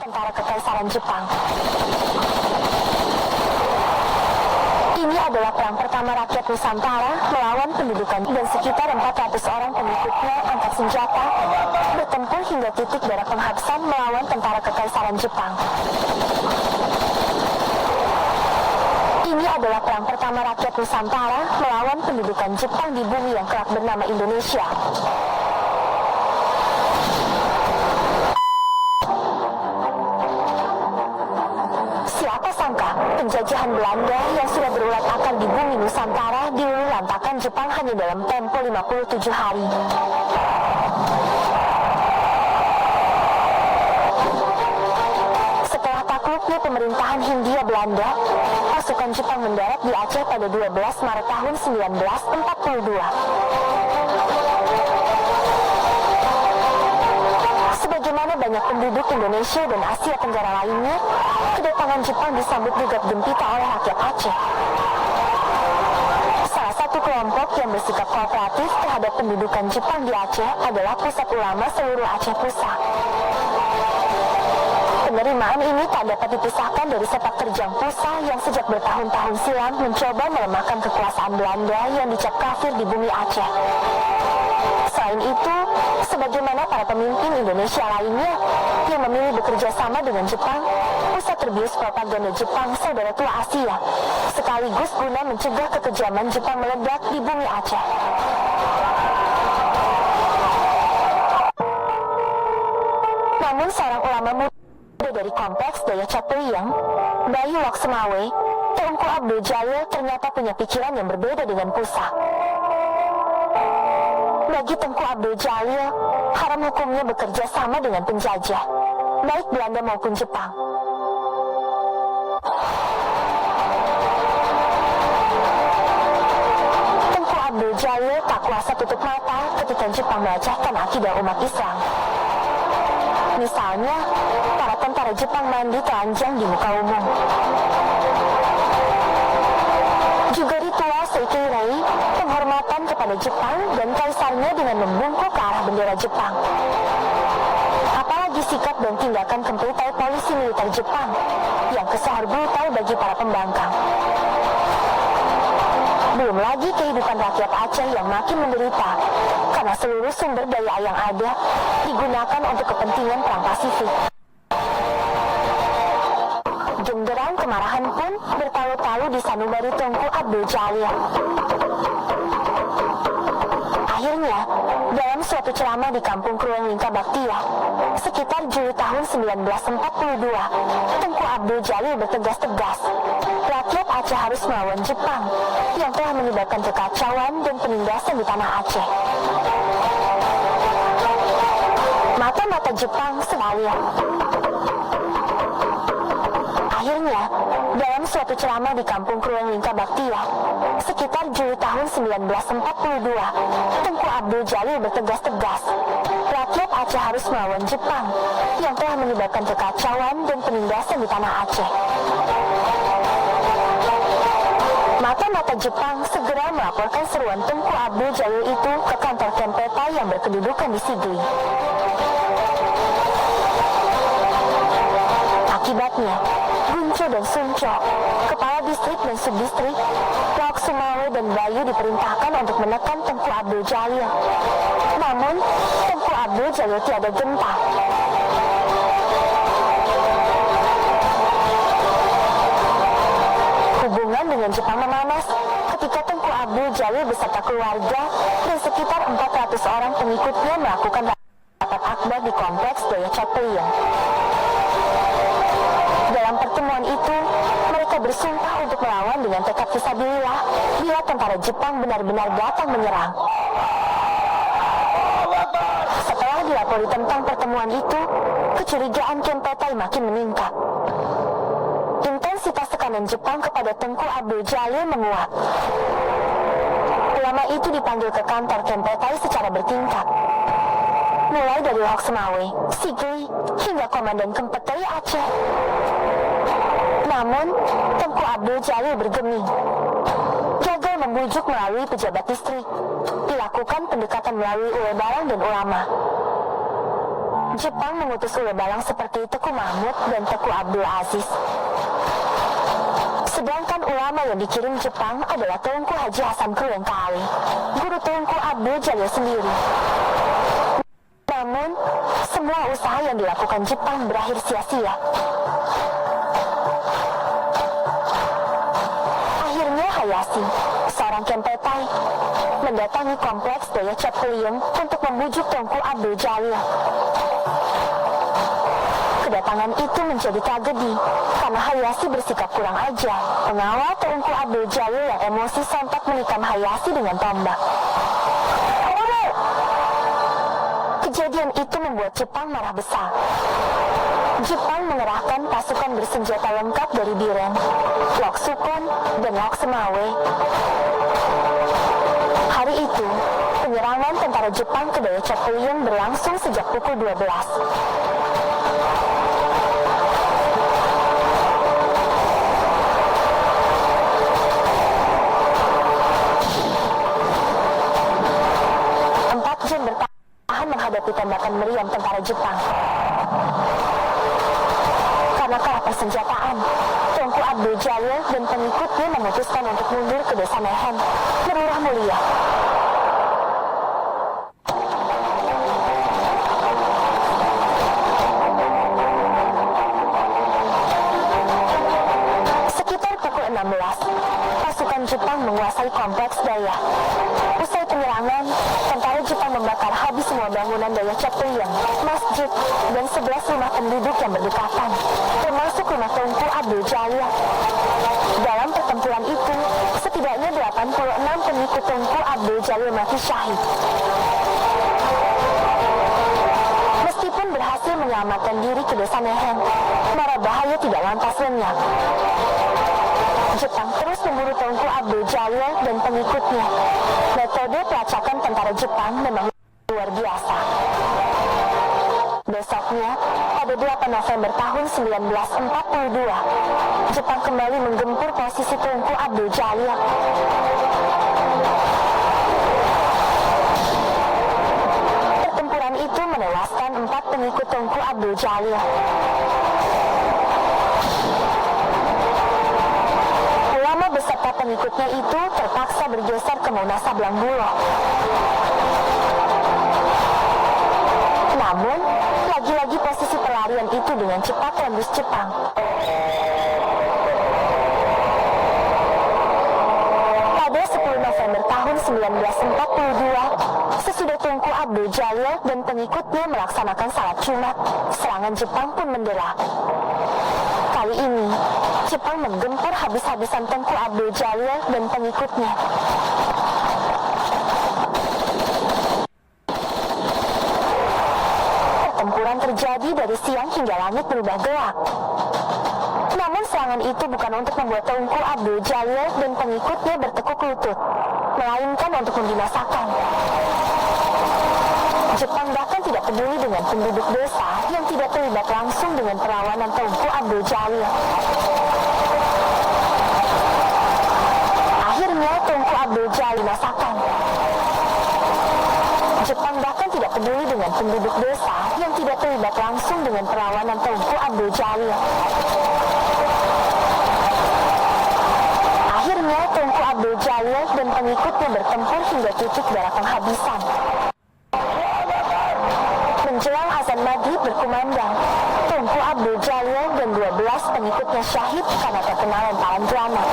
tentara Kekaisaran Jepang. Ini adalah perang pertama rakyat Nusantara melawan pendudukan dan sekitar 400 orang pengikutnya angkat senjata bertempur hingga titik darah penghabisan melawan tentara Kekaisaran Jepang. Ini adalah perang pertama rakyat Nusantara melawan pendudukan Jepang di bumi yang kelak bernama Indonesia. Siapa sangka penjajahan Belanda yang sudah berulat akal di bumi Nusantara diluluhlantakkan Jepang hanya dalam tempo 57 hari. Setelah takluknya pemerintahan Hindia Belanda, pasukan Jepang mendarat di Aceh pada 12 Maret tahun 1942. Sebagaimana banyak penduduk Indonesia dan Asia Tenggara lainnya, kedatangan Jepang disambut gegap gempita oleh rakyat Aceh. Salah satu kelompok yang bersikap kooperatif terhadap pendudukan Jepang di Aceh adalah Pusat Ulama Seluruh Aceh Pusat. Penerimaan ini tak dapat dipisahkan dari sepak terjang Pusat yang sejak bertahun-tahun silam mencoba melemahkan kekuasaan Belanda yang dicap kafir di bumi Aceh. Selain itu, sebagaimana para pemimpin Indonesia lainnya yang memilih bekerja sama dengan Jepang, Pusat terbius propaganda Jepang saudara tua Asia, sekaligus guna mencegah kekejaman Jepang meledak di bumi Aceh. Namun seorang ulama muda dari kompleks Daya Capuyang, Bayu Laksemawe, Tengku Abdul Jalil ternyata punya pikiran yang berbeda dengan Pusat. Bagi Tengku Abdul Jalil, haram hukumnya bekerja sama dengan penjajah, baik Belanda maupun Jepang. Tengku Abdul Jalil tak kuasa tutup mata ketika Jepang melecehkan akidah umat Islam. Misalnya, para tentara Jepang mandi telanjang di muka umum. Juga ritual Seikirei, penghormatan kepada Jepang dan kaisarnya dengan membungkuk ke arah bendera Jepang. Apalagi sikap dan tindakan kempetai polisi militer Jepang yang kesehar brutal bagi para pembangkang. Belum lagi kehidupan rakyat Aceh yang makin menderita karena seluruh sumber daya yang ada digunakan untuk kepentingan perang Pasifik. Genderang kemarahan pun bertalu-talu di sanubari Tengku Abdul Jalil. Akhirnya, dalam suatu ceramah di kampung Krueng Lingka Baktia, sekitar Juli tahun 1942, Tengku Abdul Jalil bertegas-tegas, rakyat Aceh harus melawan Jepang yang telah menyebabkan kekacauan dan penindasan di tanah Aceh. Mata-mata Jepang sebalir. Akhirnya, dalam suatu ceramah di kampung Krueng Lingka Baktia, sekitar Juli tahun 1942, Tengku Abdul Jalil bertegas-tegas, rakyat Aceh harus melawan Jepang yang telah menyebabkan kekacauan dan penindasan di tanah Aceh. Mata-mata Jepang segera melaporkan seruan Tengku Abdul Jalil itu ke kantor Kempeta yang berkedudukan di Sigli. Akibatnya, Gunco dan Sunco, kepala distrik dan subdistrik, Laksemawe dan Bayu diperintahkan untuk menekan Tengku Abdul Jalil. Namun, Tengku Abdul Jalil tiada gentar. Hubungan dengan Jepang memanas ketika Tengku Abdul Jalil beserta keluarga dan sekitar 400 orang pengikutnya melakukan rapat akbar di kompleks Daya Capuyang. Dalam pertemuan itu, mereka bersumpah untuk melawan dengan tekad fisabilillah bila tentara Jepang benar-benar datang menyerang. Setelah dilapori tentang pertemuan itu, kecurigaan Kempetai makin meningkat. Intensitas tekanan Jepang kepada Tengku Abdul Jalil menguat. Ulama itu dipanggil ke kantor Kempetai secara bertingkat, mulai dari Laksemawe, Sigli, hingga Komandan Kempetai Aceh. Namun, Tengku Abdul Jalil bergeming. Gagal membujuk melalui pejabat distrik. Dilakukan pendekatan melalui Ule Balang dan ulama. Jepang mengutus ule balang seperti Teku Mahmud dan Teku Abdul Aziz. Sedangkan ulama yang dikirim Jepang adalah Tunku Haji Hasan Kurengkali, guru Tunku Abdul Jalil sendiri. Namun, semua usaha yang dilakukan Jepang berakhir sia-sia. Akhirnya Hayashi, seorang Kempetai, mendatangi kompleks Daya Capuyung untuk membujuk Tunku Abdul Jalil. Kedatangan itu menjadi tragedi karena Hayashi bersikap kurang ajar. Pengawal Tunku Abdul Jalil yang emosi sontak menikam Hayashi dengan tombak. Kejadian itu membuat Jepang marah besar. Jepang mengerahkan pasukan bersenjata lengkap dari Biren, Lok Sukon, dan Lok Semawe. Hari itu, penyerangan tentara Jepang ke Daya Capuyung berlangsung sejak pukul 12. Menghadapi tembakan meriam tentara Jepang. Karena kalah persenjataan, Tunku Abdul Jalil dan pengikutnya memutuskan untuk mundur ke desa Nehen, Merurah Mulia. Sekitar pukul 16, pasukan Jepang menguasai kompleks Daya. Usai penyerangan, tentara Jepang membakar habis semua bangunan Daya Capuyung, masjid, dan 11 rumah penduduk yang berdekatan, termasuk rumah Tunku Abdul Jalil. Dalam pertempuran itu, setidaknya 86 pengikut Tunku Abdul Jalil mati syahid. Meskipun berhasil menyelamatkan diri ke desa Nehen, mara bahaya tidak lantas lenyap. Jepang terus memburu Tunku Abdul Jalil dan pengikutnya. Metode pelacakan tentara Jepang memang luar biasa. Besoknya, pada 8 November tahun 1942, Jepang kembali menggempur posisi Tunku Abdul Jalil. Pertempuran itu menewaskan 4 pengikut Tunku Abdul Jalil. Beserta pengikutnya itu terpaksa bergeser ke Mona Sablang Bulo. Namun, lagi-lagi posisi pelarian itu dengan cepat tembus Jepang. Pada 10 November tahun 1942, sesudah Tunku Abdul Jalil dan pengikutnya melaksanakan salat Jumat, serangan Jepang pun mendera. Kali ini, Jepang menggempur habis-habisan Tunku Abdul Jalil dan pengikutnya. Pertempuran terjadi dari siang hingga langit berubah gelap. Namun serangan itu bukan untuk membuat Tunku Abdul Jalil dan pengikutnya bertekuk lutut, melainkan untuk membinasakan. Jepang bahkan tidak peduli dengan penduduk desa yang tidak terlibat langsung dengan perlawanan Tunku Abdul Jalil. Akhirnya Tunku Abdul Jalil dibinasakan. Jepang bahkan tidak peduli dengan penduduk desa yang tidak terlibat langsung dengan perlawanan Tunku Abdul Jalil. Akhirnya Tunku Abdul Jalil dan pengikutnya bertempur hingga titik darah penghabisan. Menjelang azan maghrib berkumandang, Tunku Abdul Jalil dan 12 pengikutnya syahid karena terkena lemparan granat.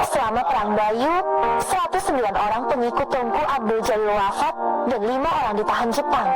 Selama Perang Bayu, 109 orang pengikut Tunku Abdul Jalil wafat dan 5 orang ditahan Jepang.